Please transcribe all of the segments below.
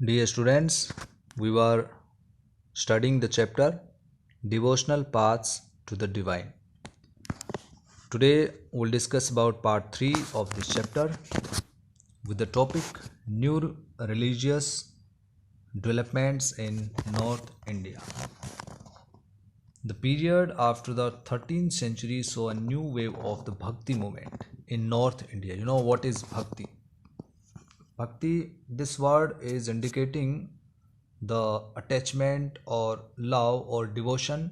Dear students, we were studying the chapter Devotional Paths to the Divine. Today we'll discuss about part 3 of this chapter with the topic New Religious Developments in North India. The period after the 13th century saw a new wave of the Bhakti movement in North India. You know what is Bhakti? Bhakti, this word is indicating the attachment or love or devotion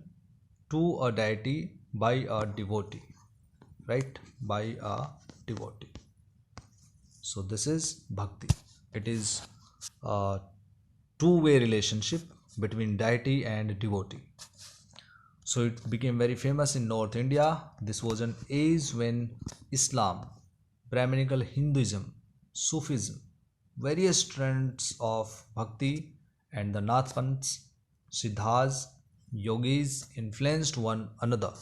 to a deity by a devotee, right? By a devotee. So this is Bhakti. It is a two-way relationship between deity and devotee. So it became very famous in North India. This was an age when Islam, Brahminical Hinduism, Sufism, various trends of Bhakti and the Nathpants, Siddhas, Yogis influenced one another.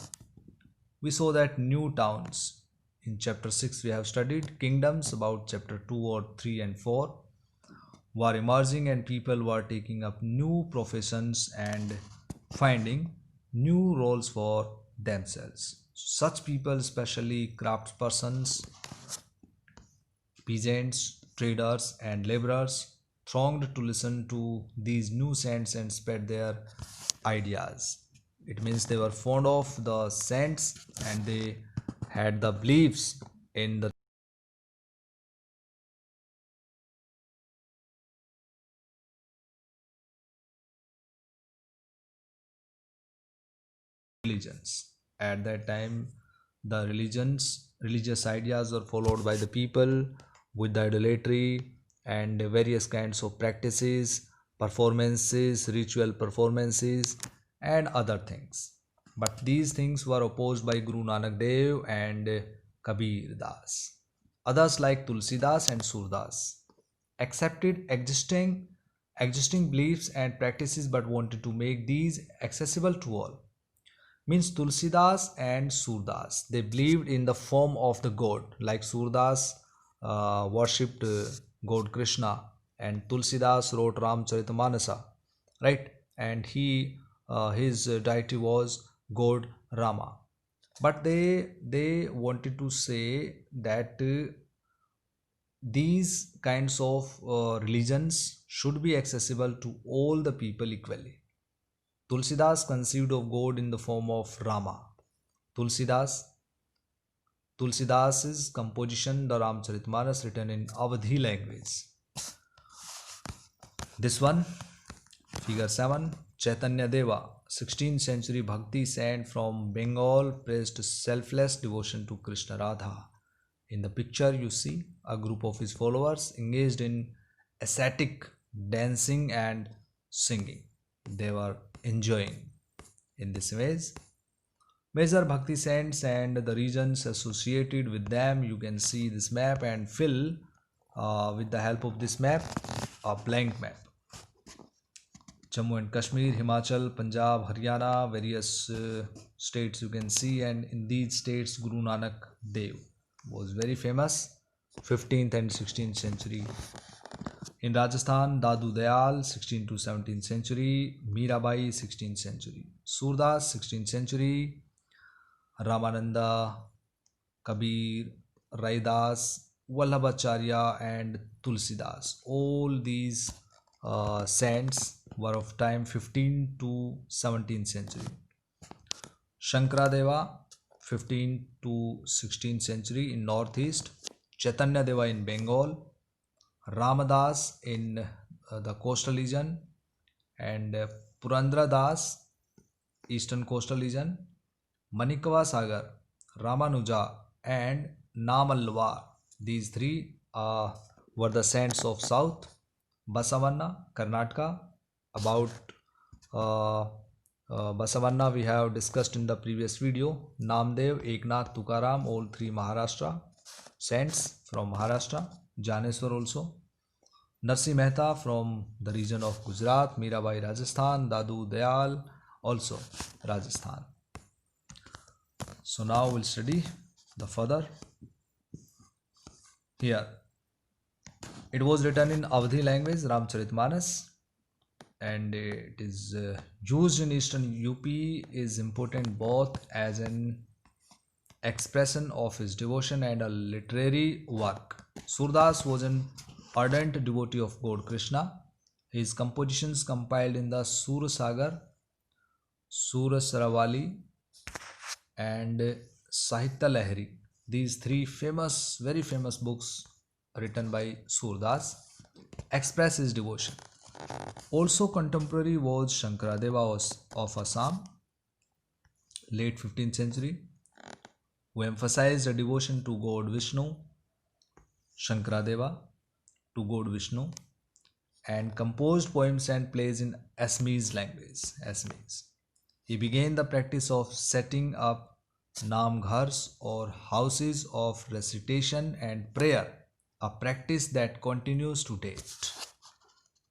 We saw that new towns. In chapter 6 we have studied kingdoms, about chapter 2 or 3 and 4 were emerging and people were taking up new professions and finding new roles for themselves. Such people, especially craftspersons, peasants, traders, and laborers, thronged to listen to these new saints and spread their ideas. It means they were fond of the saints and they had the beliefs in the religions. At that time, the religious ideas were followed by the people with the idolatry and various kinds of practices, performances, ritual performances, and other things. But these things were opposed by Guru Nanak Dev and Kabir Das. Others like Tulsidas and Surdas accepted existing beliefs and practices but wanted to make these accessible to all. Means Tulsidas and Surdas, they believed in the form of the god. Like Surdas worshipped god Krishna and Tulsidas wrote Ramcharitamānasa, right? And his deity was god Rama. But they wanted to say that these kinds of religions should be accessible to all the people equally. Tulsidas conceived of God in the form of Rama. Tulsidas's composition, the Ramcharitmanas, written in Awadhi language. This one, figure 7, Chaitanya Deva, 16th century Bhakti saint from Bengal, praised selfless devotion to Krishna Radha. In the picture you see a group of his followers engaged in ascetic dancing and singing. They were enjoying in this image. Major Bhakti saints and the regions associated with them, you can see this map and fill with the help of this map a blank map. Jammu and Kashmir, Himachal, Punjab, Haryana, various states you can see, and in these states Guru Nanak Dev was very famous, 15th and 16th century. In Rajasthan, Dadu Dayal, 16th to 17th century, Mirabai, 16th century, Surdas, 16th century, Ramananda, Kabir, Raidas, Vallabhacharya and Tulsidas. All these saints were of time 15th to 17th century. Shankaradeva, 15th to 16th century in northeast, Chaitanya Deva in Bengal, Ramadas in the coastal region, and Purandra Das, eastern coastal region, Manikava Sagar, Ramanuja and Namalwar. These three were the saints of south. Basavanna, Karnataka. About Basavanna we have discussed in the previous video. Namdev, Eknath, Tukaram, all three Maharashtra saints from Maharashtra. Janeswar also. Narsi Mehta from the region of Gujarat. Mirabai, Rajasthan. Dadu Dayal also Rajasthan. So now we'll study the further. Here It was written in Awadhi language, Ramcharitmanas, and it is used in eastern UP, is important both as an expression of his devotion and a literary work. Surdas was an ardent devotee of God Krishna. His compositions compiled in the Surasagar, Surasaravali, and Sahitya Lahari. These three famous, very famous books written by Surdas express his devotion. Also contemporary was Shankaradeva of Assam, late 15th century, who emphasized a devotion to God Vishnu, Shankaradeva, to God Vishnu, and composed poems and plays in Assamese language. Assamese. He began the practice of setting up namghars or houses of recitation and prayer, a practice that continues to date.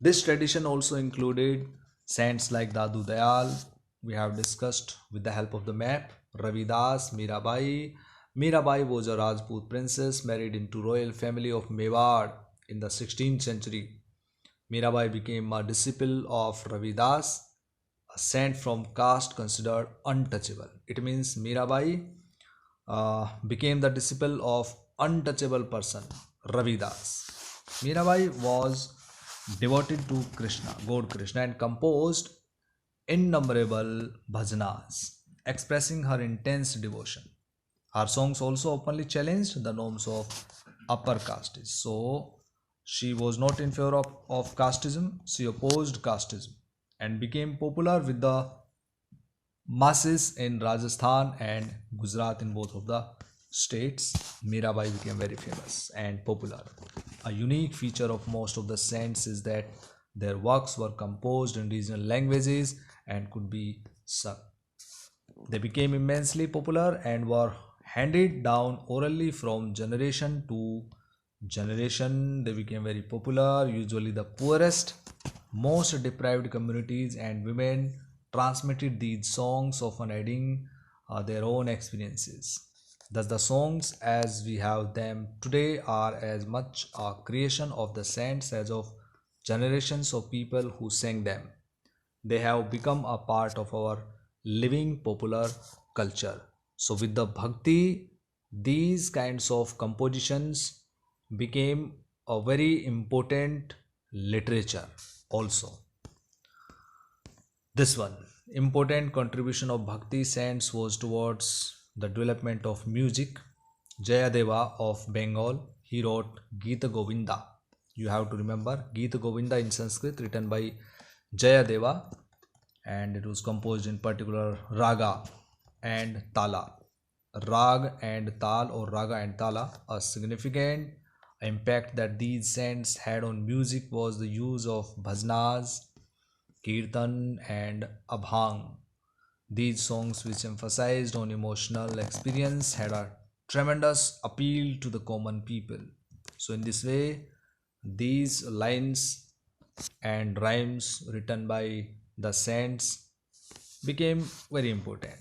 This tradition also included saints like Dadu Dayal, we have discussed with the help of the map, Ravidas, Mirabai. Mirabai was a Rajput princess married into royal family of Mewar in the 16th century. Mirabai became a disciple of Ravidas, a saint from caste considered untouchable. It means Mirabai became the disciple of untouchable person, Ravidas. Mirabai was devoted to Krishna, God Krishna, and composed innumerable bhajanas expressing her intense devotion. Her songs also openly challenged the norms of upper castes. So she was not in favor of casteism, she opposed casteism and became popular with the masses in Rajasthan and Gujarat. In both of the states, Mirabai became very famous and popular. A unique feature of most of the saints is that their works were composed in regional languages and could be sung. They became immensely popular and were handed down orally from generation to generation. They became very popular. Usually, the poorest, most deprived communities and women transmitted these songs, often adding their own experiences. Thus, the songs as we have them today are as much a creation of the saints as of generations of people who sang them. They have become a part of our living popular culture. So, with the bhakti, these kinds of compositions became a very important literature also. This one important contribution of bhakti saints was towards the development of music. Jayadeva of Bengal, he wrote Gita Govinda. You have to remember Gita Govinda in Sanskrit written by Jayadeva, and it was composed in particular raga and tala. Rag and tal, or raga and tala, a significant impact that these saints had on music was the use of bhajanas, kirtan and abhang. These songs, which emphasized on emotional experience, had a tremendous appeal to the common people. So in this way, these lines and rhymes written by the saints became very important.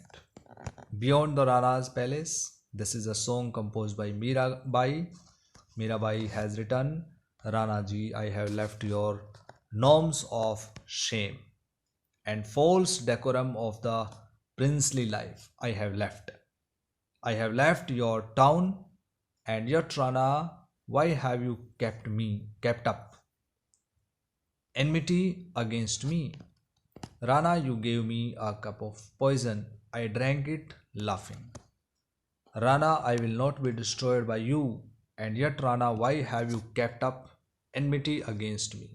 Beyond the Rana's Palace, this is a song composed by Mirabai. Mirabai has written, Rana ji, I have left your norms of shame and false decorum of the princely life. I have left. I have left your town, and yet Rana, why have you kept up enmity against me? Rana, you gave me a cup of poison. I drank it laughing. Rana, I will not be destroyed by you, and yet Rana, why have you kept up enmity against me?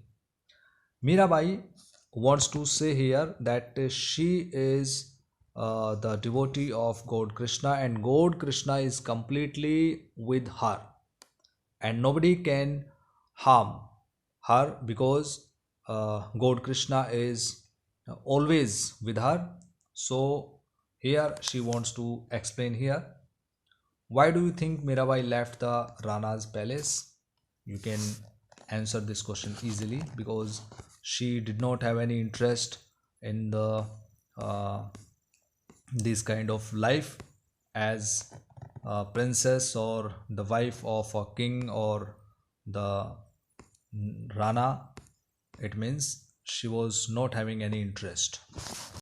Mirabai wants to say here that she is the devotee of God Krishna, and God Krishna is completely with her, and nobody can harm her because God Krishna is always with her. So here she wants to explain here, why do you think Mirabai left the Rana's palace? You can answer this question easily, because she did not have any interest in the this kind of life as a princess or the wife of a king or the Rana, it means she was not having any interest.